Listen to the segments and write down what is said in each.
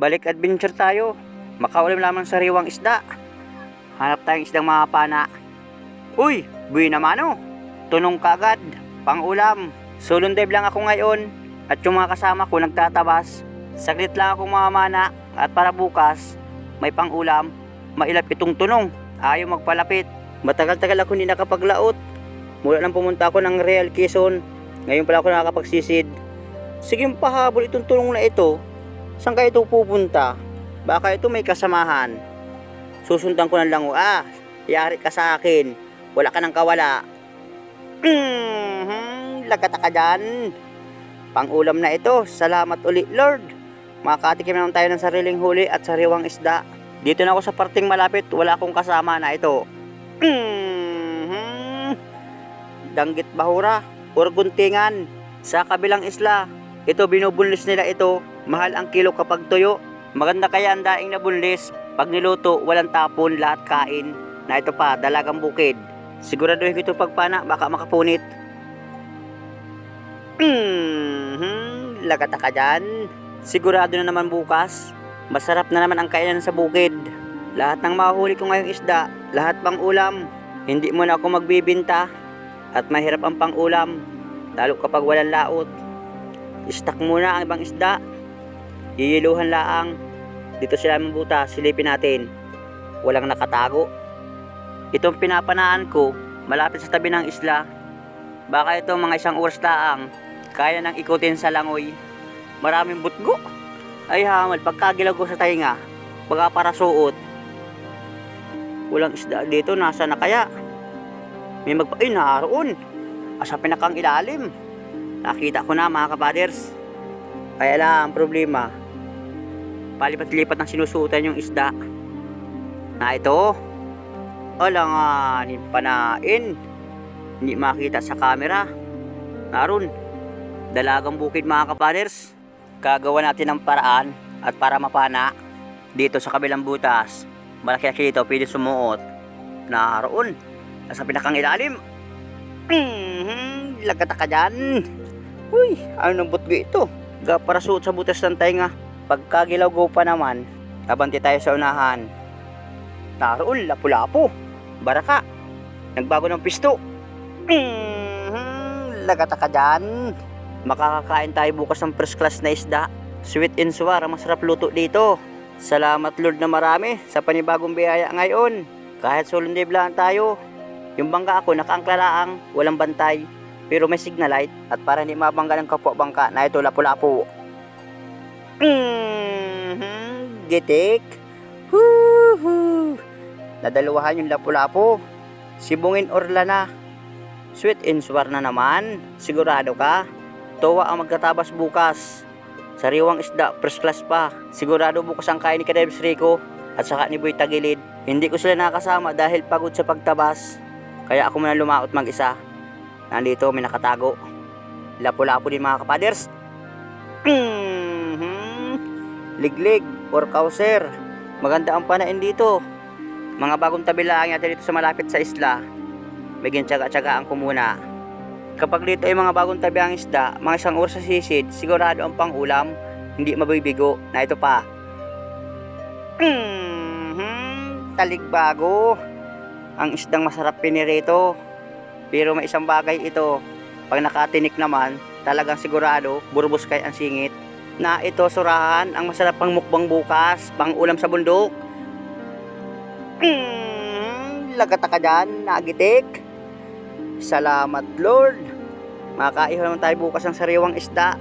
balik adventure tayo. Makaulam lamang sariwang isda. Hanap tayong isdang mapana. Uy, buwi naman oh. Tunong kagad, pang ulam. Solo dive lang ako ngayon at yung mga kasama ko nagtatabas. Saglit lang akong mamamana at para bukas may pang ulam. Mailap itong tunong, ayaw magpalapit. Matagal-tagal ako hindi nakapaglaot. Mula nang pumunta ako ng Real Quezon, ngayon pala ako nakakapagsisid. Sige pahabol itong tunong na ito. Saan kaya ito pupunta? Baka ito may kasamahan. Susundan ko na lang. Yari ka sa akin. Wala ka nang kawala. Lagata ka dyan. Pang-ulam na ito. Salamat ulit, Lord. Makatikim naman tayo ng sariling huli at sariwang isda. Dito na ako sa parting malapit. Wala akong kasama na ito. Danggit bahura or guntingan. Sa kabilang isla, ito binubunlis nila ito. Mahal ang kilo kapag tuyo. Maganda kaya ang daing na bunlis. Pag niluto, walang tapon, lahat kain. Na ito pa, dalagang bukid. Siguraduhin ko ito pagpana, baka makapunit. Lagata ka dyan. Sigurado na naman bukas. Masarap na naman ang kainan sa bukid. Lahat ng mahuli ko ngayong isda, lahat pang ulam. Hindi mo na ako magbibinta. At mahirap ang pang ulam. Lalo kapag walang laot. Istak muna ang ibang isda. Yiyiluhan laang. Dito sila mabuta, silipin natin. Walang nakatago. Itong pinapanaan ko, malapit sa tabi ng isla. Baka ito mga isang oras laang, kaya nang ikutin sa langoy. Maraming butgo. Ay hamal, pagkagilaw ko sa tainga, baka para suot. Walang isda dito, nasa na kaya? May naroon. Asa pinakang ilalim. Nakita ko na mga kapaders. Kaya lang ang problema, palipat-lipat ng sinusuotan yung isda. Na ito, alanganin panain. Hindi makita sa camera. Naroon, dalagang bukid mga kapaders. Gagawa natin ng paraan at para mapana. Dito sa kabilang butas, malaki dito, pwede sumuot. Naroon, nasa pinakang ilalim. Lagata ka dyan. Uy, ano ng butgo ito? Para suot sa butas ng tainga. Pagkagilaw go pa naman, abante tayo sa unahan. Naroon, lapu-lapu. Baraka, nagbago ng pisto. Lagata ka dyan. Makakakain tayo bukas ng first class na isda. Sweet and sour, masarap luto dito. Salamat Lord na marami sa panibagong biyaya ngayon. Kahit solo dive lang tayo. Yung bangka ako nakaangklalaang, walang bantay. Pero may signal light at para hindi mabangga ng kapwa bangka na ito lapu-lapu. Gitik. Nadaluhan yung lapu-lapu. Sibungin orla na. Sweet and sour na naman. Sigurado ka? Tuwa ang magkatabas bukas. Sariwang isda, first class pa. Sigurado bukas ang kain ni Kadebs Rico at saka ni Boy Tagilid. Hindi ko sila nakasama dahil pagod sa pagtabas. Kaya ako muna lumaot mag-isa. Nandito may nakatago. Lapu-lapu din mga kapaders. Liglig or kauser. Maganda ang panain dito. Mga bagong tabilaang natin dito sa malapit sa isla. Bigyan tsaga-tsagaan ko muna. Kapag dito ay mga bagong tabi ang isda, mga isang oras sa sisid, sigurado ang pang-ulam, hindi mabibigo. Na ito pa. Taligbago. Ang isdang masarap pinirito. Pero may isang bagay ito. Pag nakatinik naman, talagang sigurado, burbos kay ang singit. Na ito surahan, ang masarap pang mukbang bukas, pang-ulam sa bundok. Lagata ka dyan, nagitik. Salamat Lord. Makaihaw naman tayo bukas ng sariwang isda.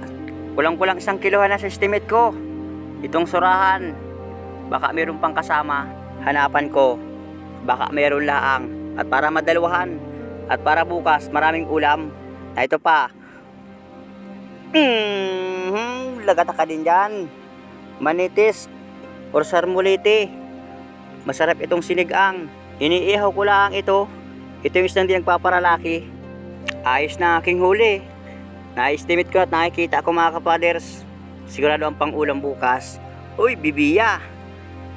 Kulang-kulang 1 kilohan na sa estimate ko. Itong surahan, baka meron pang kasama. Hanapan ko, baka meron laang. At para madalawahan, at para bukas maraming ulam. Na ito pa. Lagata ka din dyan. Manitis or sarmulete. Masarap itong sinigang. Iniihaw ko lang ito. Ito yung isang di nagpaparalaki. Ayos na aking huli. Na-estimate ko at nakikita ko mga kapaders. Sigurado ang pang-ulam bukas. Uy, bibiya.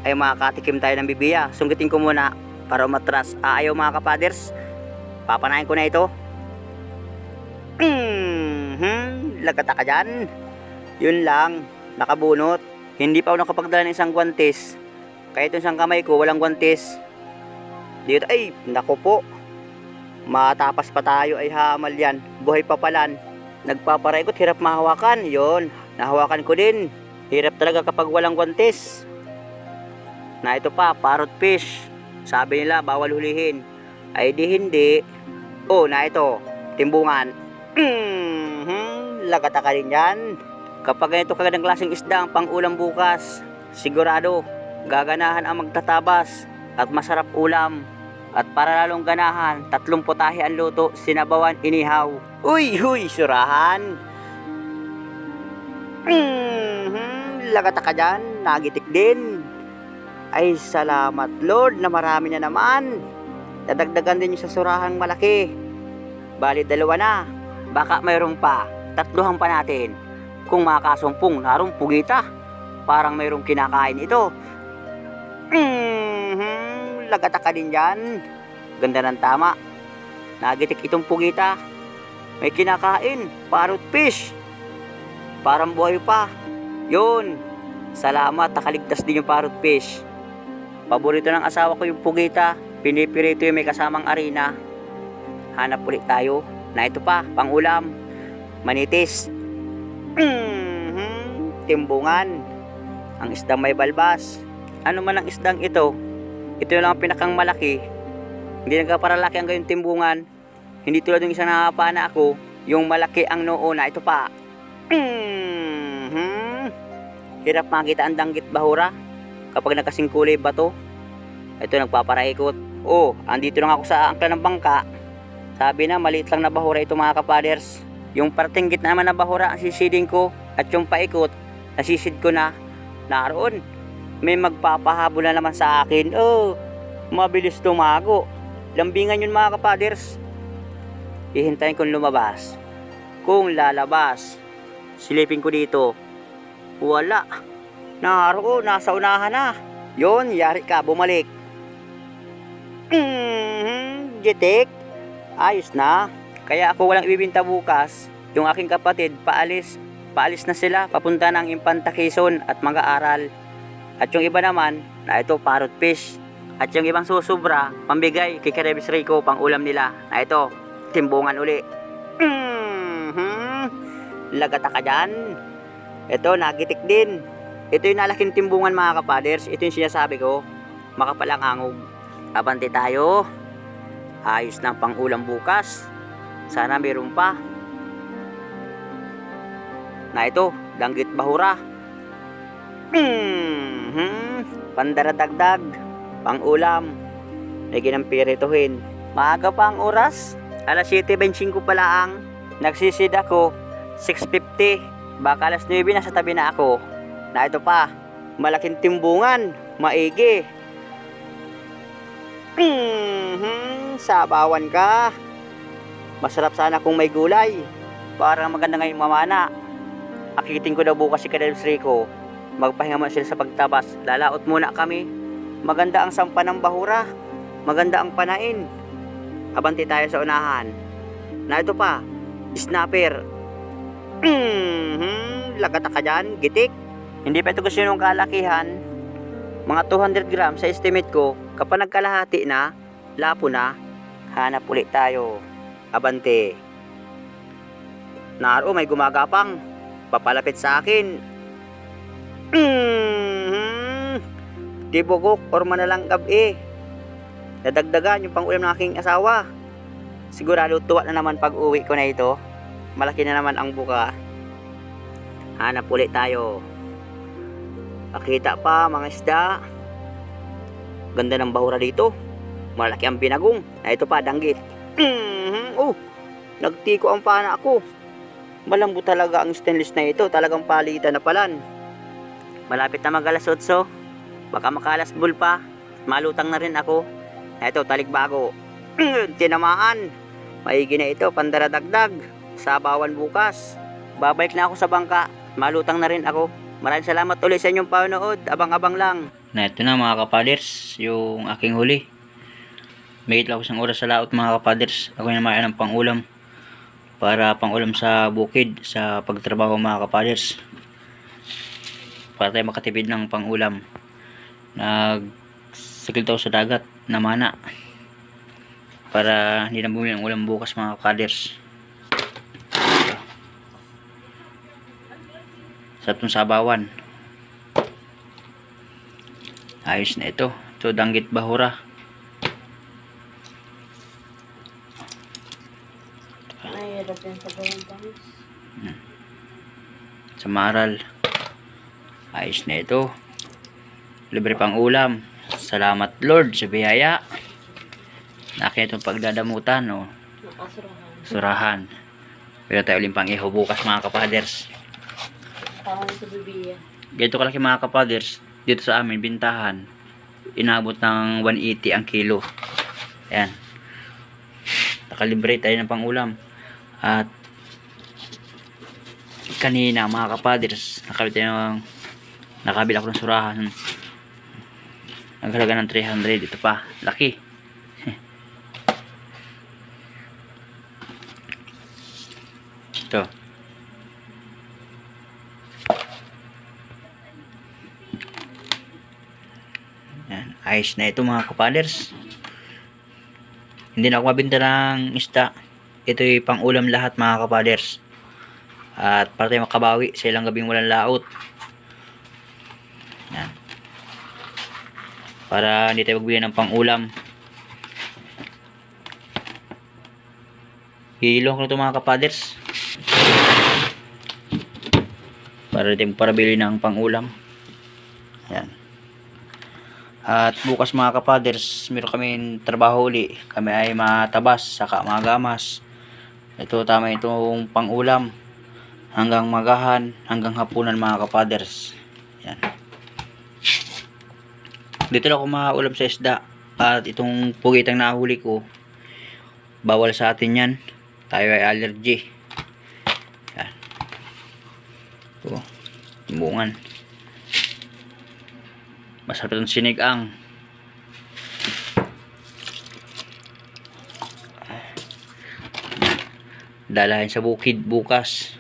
Ay makakatikim tayo ng bibiya. Sunggitin ko muna para umatras. Ayaw mga kapaders. Papanayin ko na ito. Lagata ka dyan. Yun lang. Nakabunot. Hindi pa ako nakapagdala ng isang guwantes. Kahit yung isang kamay ko, walang guwantes. Dito, ay, nako po. Matapas pa tayo, ay hamal yan. Buhay pa palan. Nagpaparaikot, hirap mahawakan. Yon, nahawakan ko din. Hirap talaga kapag walang guwantes. Na ito pa, parrot fish. Sabi nila, bawal hulihin. Ay di hindi. Oh, na ito, timbungan. Lagata ka din yan. Kapag ganito kagandang klaseng isda ang pang-ulam bukas, sigurado, gaganahan ang magtatabas at masarap ulam. At para lalong ganahan, 3 putahe ang luto, sinabawan, inihaw. Uy, huy, surahan. Lagata ka dyan, nagitik din. Ay, salamat Lord na marami na naman. Dadagdagan din yung sa surahang malaki. Bali 2 na. Baka mayroon pa. 3 pa natin. Kung makasumpong, narong pugita. Parang mayroong kinakain ito. Lagata ka din dyan. Ganda ng tama. Nagitik itong pugita. May kinakain. Parrot fish. Parang buhay pa. Yun. Salamat, nakaligtas din yung parrot fish. Paborito ng asawa ko yung pugita. Pinipirito yung may kasamang arena. Hanap ulit tayo. Na ito pa, pang-ulam. Manitis. Timbungan. Ang isdang may balbas. Ano man ang isdang ito, ito lang ang pinakang malaki. Hindi nagkaparalaki ang gayong timbungan. Hindi tulad ng isang nakapana ako, yung malaki ang noo. Na ito pa. Hirap makita ang danggit bahura kapag nakasingkulay bato. Ito, nagpaparaikot. Oh, andito lang ako sa angkla ng bangka. Sabi na maliit lang na bahura ito mga kapaders. Yung parting gitna naman na bahura ang sisidin ko, at yung paikot, nasisid ko na. Naroon, may magpapahabol na naman sa akin. Oh, mabilis tumago. Lambingan yun mga kapaders. Hihintayin kong lumabas. Kung lalabas, silipin ko dito. Wala. Naroon, nasa unahan na. Yon, yari ka, bumalik. Gitik. Ayos na. Kaya ako walang ibibinta bukas. Yung aking kapatid, paalis na sila, papunta ng Impanta Quezon at mag-aaral. At yung iba naman, na ito, parrot fish. At yung ibang susubra, pambigay kay Karebis Rico, pang ulam nila. Na ito, timbungan uli. Lagata ka dyan. Ito, nagitik din. Ito yung nalaking timbungan mga kapaders. Ito yung sinasabi ko, makapalang angog. Abante tayo. Ayos na pang ulam bukas. Sana meron pa. Na ito, danggit bahura. Pandaradagdag, pang ulam. May ginampirituhin. Maaga pa ang oras. Alas 7:25 pa lang. Nagsisid ako, 6:50. Baka alas 9 na sa tabi na ako. Na ito pa, malaking timbungan. Maigi. Sabawan ka. Masarap sana kung may gulay. Parang maganda ngayong mamana. Akitin ko daw bukas si Karebis Rico. Magpahinga muna sila sa pagtabas. Lalaot muna kami. Maganda ang sampa ng bahura. Maganda ang panain. Abante tayo sa unahan. Na ito pa, snapper. Lagata ka dyan, gitik. Hindi pa ito gusto yung kalakihan. Mga 200 grams sa estimate ko. Kapag nagkalahati na, lapo na, hanap ulit tayo. Abante. Naro, may gumagapang. Papalapit sa akin. Tibugok or manalanggab Nadagdagan yung pang-ulam ng aking asawa. Sigurado tuwa na naman pag uwi ko na ito. Malaki na naman ang buka. Hanap ulit tayo. Pakita pa mga isda. Ganda ng bahura dito. Malaki ang binagong. Na ito pa, danggit. Nagtiko ang pana ako. Malambot talaga ang stainless na ito. Talagang palitan na palan. Malapit na mag-alas 8. Baka makalas bul pa. Malutang na rin ako. Ito, talikbago. Tinamaan. Maigi na ito, pandaradagdag. Sabawan bukas. Babalik na ako sa bangka. Malutang na rin ako. Maraming salamat ulit sa inyong panonood. Abang-abang lang. Na ito na mga kapaders, yung aking huli. May lang ako isang oras sa laot mga kapaders. Ako yung namayan ng pang-ulam. Para pang-ulam sa bukid, sa pagtrabaho mga kapaders. para tayo makatipid ng pangulam. Nagsikil tayo sa dagat na mana para hindi na bumili ng ulam bukas mga kaders. Sa itong sabawan, ayos na ito. Ito danggit bahura. Sa maral, ayos na ito. Libre pang ulam. Salamat Lord sa biyaya. Akin itong pagdadamutan, no? Surahan. Pero tayo ulit pang iho bukas mga kapaders. Sa bibiya. Ganito kalaki mga kapaders. Dito sa amin, bintahan. Inabot ng 180 ang kilo. Ayan. Nakalibre tayo ng pangulam. At kanina mga kapaders, nakabili ako ng surahan. Naghalaga ng 300. Ito pa, laki. Ito. Yan, ayos na ito mga kapaders. Hindi na ako mabinta ng isda. Ito'y pang ulam lahat mga kapaders. At para tayo makabawi sa ilang gabing walang laot. Yan. Para hindi tayo magbigay ng pang ulam. Hilong ko na ito mga kapaders. Para hindi tayo bili ng pang ulam. Yan. At bukas mga kapaders, meron kami trabaho uli. Kami ay matabas, saka magamas. Ito tama itong pang-ulam. Hanggang magahan, hanggang hapunan mga kapaders. Yan. Dito lang ako maulam sa isda. At itong pugitang nahuli ko, bawal sa atin yan. Tayo ay allergy. Yan. Ito, timbungan. Masarap itong sinigang. Dalahin sa bukid bukas.